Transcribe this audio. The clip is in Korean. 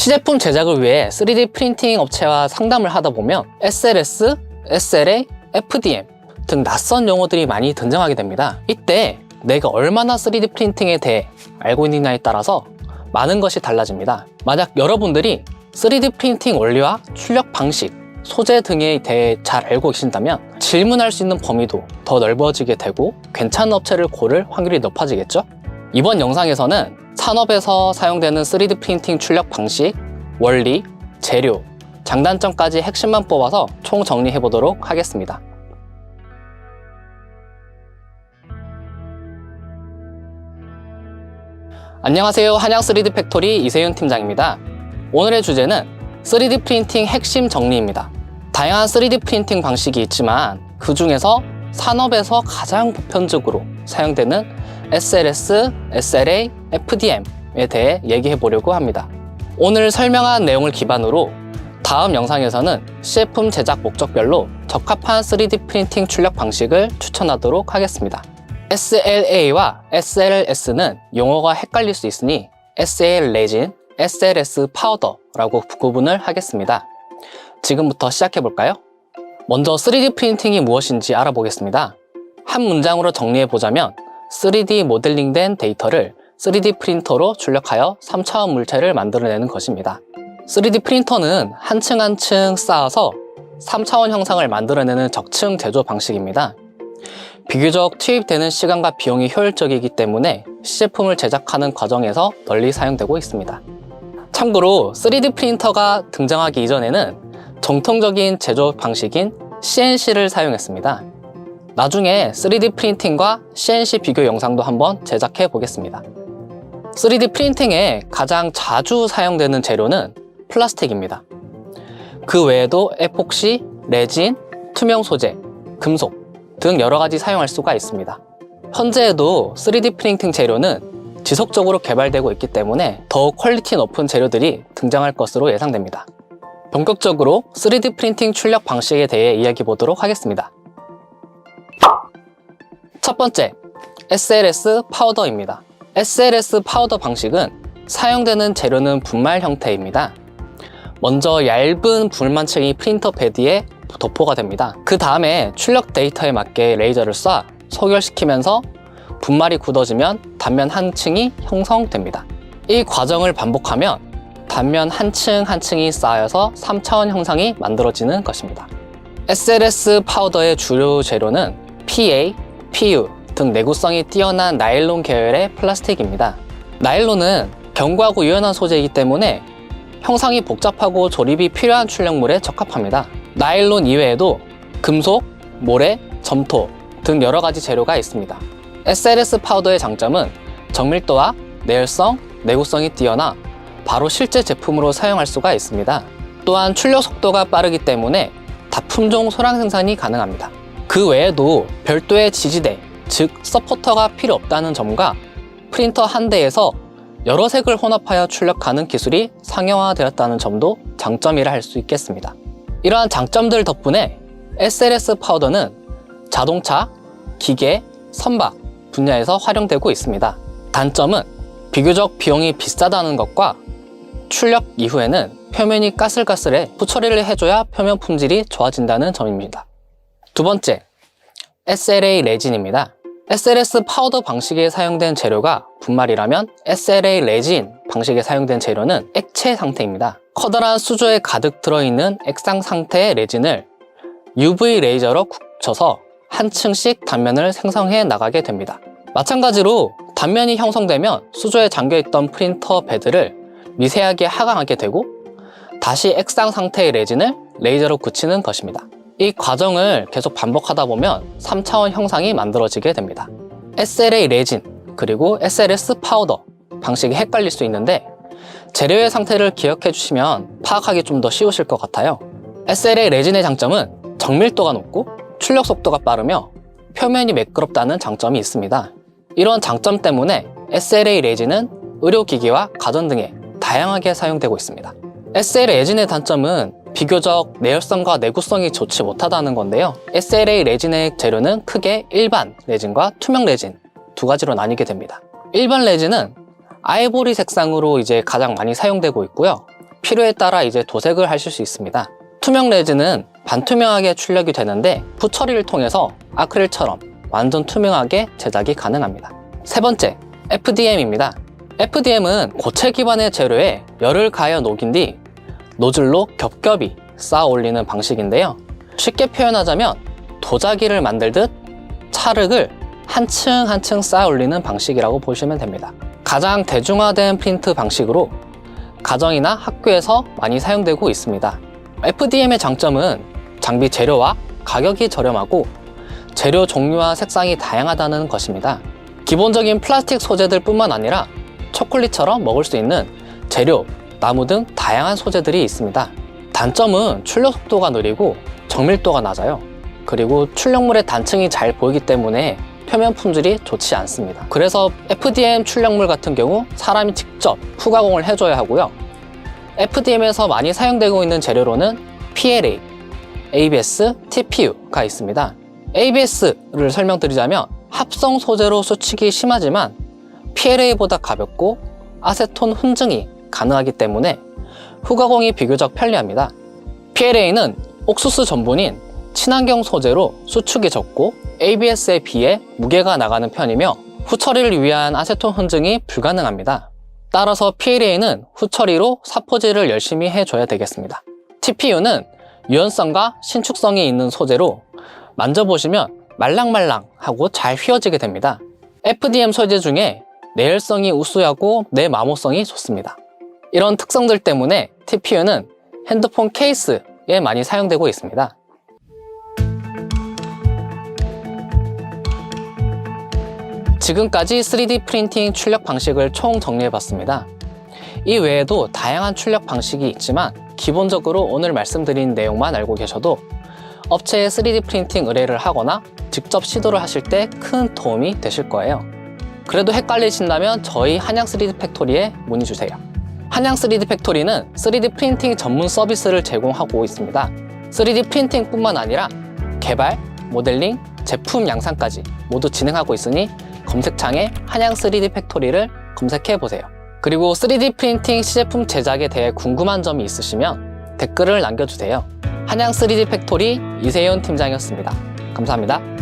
시제품 제작을 위해 3D 프린팅 업체와 상담을 하다 보면 SLS, SLA, FDM 등 낯선 용어들이 많이 등장하게 됩니다. 이때 내가 얼마나 3D 프린팅에 대해 알고 있느냐에 따라서 많은 것이 달라집니다. 만약 여러분들이 3D 프린팅 원리와 출력 방식, 소재 등에 대해 잘 알고 계신다면 질문할 수 있는 범위도 더 넓어지게 되고 괜찮은 업체를 고를 확률이 높아지겠죠? 이번 영상에서는 산업에서 사용되는 3D 프린팅 출력 방식, 원리, 재료, 장단점까지 핵심만 뽑아서 총 정리해 보도록 하겠습니다. 안녕하세요. 한양 3D 팩토리 이세윤 팀장입니다. 오늘의 주제는 3D 프린팅 핵심 정리입니다. 다양한 3D 프린팅 방식이 있지만 그 중에서 산업에서 가장 보편적으로 사용되는 SLS, SLA, FDM에 대해 얘기해 보려고 합니다. 오늘 설명한 내용을 기반으로 다음 영상에서는 시제품 제작 목적별로 적합한 3D 프린팅 출력 방식을 추천하도록 하겠습니다. SLA와 SLS는 용어가 헷갈릴 수 있으니 SL 레진, SLS 파우더라고 구분을 하겠습니다. 지금부터 시작해 볼까요? 먼저 3D 프린팅이 무엇인지 알아보겠습니다. 한 문장으로 정리해 보자면 3D 모델링된 데이터를 3D 프린터로 출력하여 3차원 물체를 만들어내는 것입니다. 3D 프린터는 한 층 한 층 쌓아서 3차원 형상을 만들어내는 적층 제조 방식입니다. 비교적 투입되는 시간과 비용이 효율적이기 때문에 시제품을 제작하는 과정에서 널리 사용되고 있습니다. 참고로 3D 프린터가 등장하기 이전에는 정통적인 제조 방식인 CNC를 사용했습니다. 나중에 3D 프린팅과 CNC 비교 영상도 한번 제작해 보겠습니다. 3D 프린팅에 가장 자주 사용되는 재료는 플라스틱입니다. 그 외에도 에폭시, 레진, 투명 소재, 금속 등 여러 가지 사용할 수가 있습니다. 현재에도 3D 프린팅 재료는 지속적으로 개발되고 있기 때문에 더욱 퀄리티 높은 재료들이 등장할 것으로 예상됩니다. 본격적으로 3D 프린팅 출력 방식에 대해 이야기해 보도록 하겠습니다. 첫 번째, SLS 파우더입니다. SLS 파우더 방식은 사용되는 재료는 분말 형태입니다. 먼저 얇은 분말층이 프린터 베드에 도포가 됩니다. 그 다음에 출력 데이터에 맞게 레이저를 쏴 소결시키면서 분말이 굳어지면 단면 한 층이 형성됩니다. 이 과정을 반복하면 단면 한 층 한 층이 쌓여서 3차원 형상이 만들어지는 것입니다. SLS 파우더의 주요 재료는 PA, PU 등 내구성이 뛰어난 나일론 계열의 플라스틱입니다. 나일론은 견고하고 유연한 소재이기 때문에 형상이 복잡하고 조립이 필요한 출력물에 적합합니다. 나일론 이외에도 금속, 모래, 점토 등 여러 가지 재료가 있습니다. SLS 파우더의 장점은 정밀도와 내열성, 내구성이 뛰어나 바로 실제 제품으로 사용할 수가 있습니다. 또한 출력 속도가 빠르기 때문에 다품종 소량 생산이 가능합니다. 그 외에도 별도의 지지대, 즉 서포터가 필요 없다는 점과 프린터 한 대에서 여러 색을 혼합하여 출력하는 기술이 상용화되었다는 점도 장점이라 할 수 있겠습니다. 이러한 장점들 덕분에 SLS 파우더는 자동차, 기계, 선박 분야에서 활용되고 있습니다. 단점은 비교적 비용이 비싸다는 것과 출력 이후에는 표면이 까슬까슬해 후처리를 해줘야 표면 품질이 좋아진다는 점입니다. 두 번째, SLA 레진입니다. SLS 파우더 방식에 사용된 재료가 분말이라면 SLA 레진 방식에 사용된 재료는 액체 상태입니다. 커다란 수조에 가득 들어있는 액상 상태의 레진을 UV 레이저로 굳혀서 한 층씩 단면을 생성해 나가게 됩니다. 마찬가지로 단면이 형성되면 수조에 잠겨있던 프린터 베드를 미세하게 하강하게 되고 다시 액상 상태의 레진을 레이저로 굳히는 것입니다. 이 과정을 계속 반복하다 보면 3차원 형상이 만들어지게 됩니다. SLA 레진 그리고 SLS 파우더 방식이 헷갈릴 수 있는데 재료의 상태를 기억해 주시면 파악하기 좀 더 쉬우실 것 같아요. SLA 레진의 장점은 정밀도가 높고 출력 속도가 빠르며 표면이 매끄럽다는 장점이 있습니다. 이런 장점 때문에 SLA 레진은 의료기기와 가전 등에 다양하게 사용되고 있습니다. SLA 레진의 단점은 비교적 내열성과 내구성이 좋지 못하다는 건데요. SLA 레진의 재료는 크게 일반 레진과 투명 레진 두 가지로 나뉘게 됩니다. 일반 레진은 아이보리 색상으로 가장 많이 사용되고 있고요. 필요에 따라 이제 도색을 하실 수 있습니다. 투명 레진은 반투명하게 출력이 되는데 후처리를 통해서 아크릴처럼 완전 투명하게 제작이 가능합니다. 세 번째, FDM입니다. FDM은 고체 기반의 재료에 열을 가해 녹인 뒤 노즐로 겹겹이 쌓아 올리는 방식인데요. 쉽게 표현하자면 도자기를 만들듯 찰흙을 한 층 한 층 쌓아 올리는 방식이라고 보시면 됩니다. 가장 대중화된 프린트 방식으로 가정이나 학교에서 많이 사용되고 있습니다. FDM의 장점은 장비 재료와 가격이 저렴하고 재료 종류와 색상이 다양하다는 것입니다. 기본적인 플라스틱 소재들 뿐만 아니라 초콜릿처럼 먹을 수 있는 재료, 나무 등 다양한 소재들이 있습니다. 단점은 출력 속도가 느리고 정밀도가 낮아요. 그리고 출력물의 단층이 잘 보이기 때문에 표면 품질이 좋지 않습니다. 그래서 FDM 출력물 같은 경우 사람이 직접 후가공을 해줘야 하고요. FDM에서 많이 사용되고 있는 재료로는 PLA, ABS, TPU가 있습니다. ABS를 설명드리자면 합성 소재로 수축이 심하지만 PLA보다 가볍고 아세톤 훈증이 가능하기 때문에 후가공이 비교적 편리합니다. PLA는 옥수수 전분인 친환경 소재로 수축이 적고 ABS에 비해 무게가 나가는 편이며 후처리를 위한 아세톤 훈증이 불가능합니다. 따라서 PLA는 후처리로 사포질을 열심히 해줘야 되겠습니다. TPU는 유연성과 신축성이 있는 소재로 만져보시면 말랑말랑하고 잘 휘어지게 됩니다. FDM 소재 중에 내열성이 우수하고 내마모성이 좋습니다. 이런 특성들 때문에 TPU는 핸드폰 케이스에 많이 사용되고 있습니다. 지금까지 3D 프린팅 출력 방식을 총 정리해봤습니다. 이 외에도 다양한 출력 방식이 있지만 기본적으로 오늘 말씀드린 내용만 알고 계셔도 업체에 3D 프린팅 의뢰를 하거나 직접 시도를 하실 때 큰 도움이 되실 거예요. 그래도 헷갈리신다면 저희 한양 3D 팩토리에 문의 주세요. 한양 3D 팩토리는 3D 프린팅 전문 서비스를 제공하고 있습니다. 3D 프린팅 뿐만 아니라 개발, 모델링, 제품 양산까지 모두 진행하고 있으니 검색창에 한양 3D 팩토리를 검색해 보세요. 그리고 3D 프린팅 시제품 제작에 대해 궁금한 점이 있으시면 댓글을 남겨주세요. 한양 3D 팩토리 이세윤 팀장이었습니다. 감사합니다.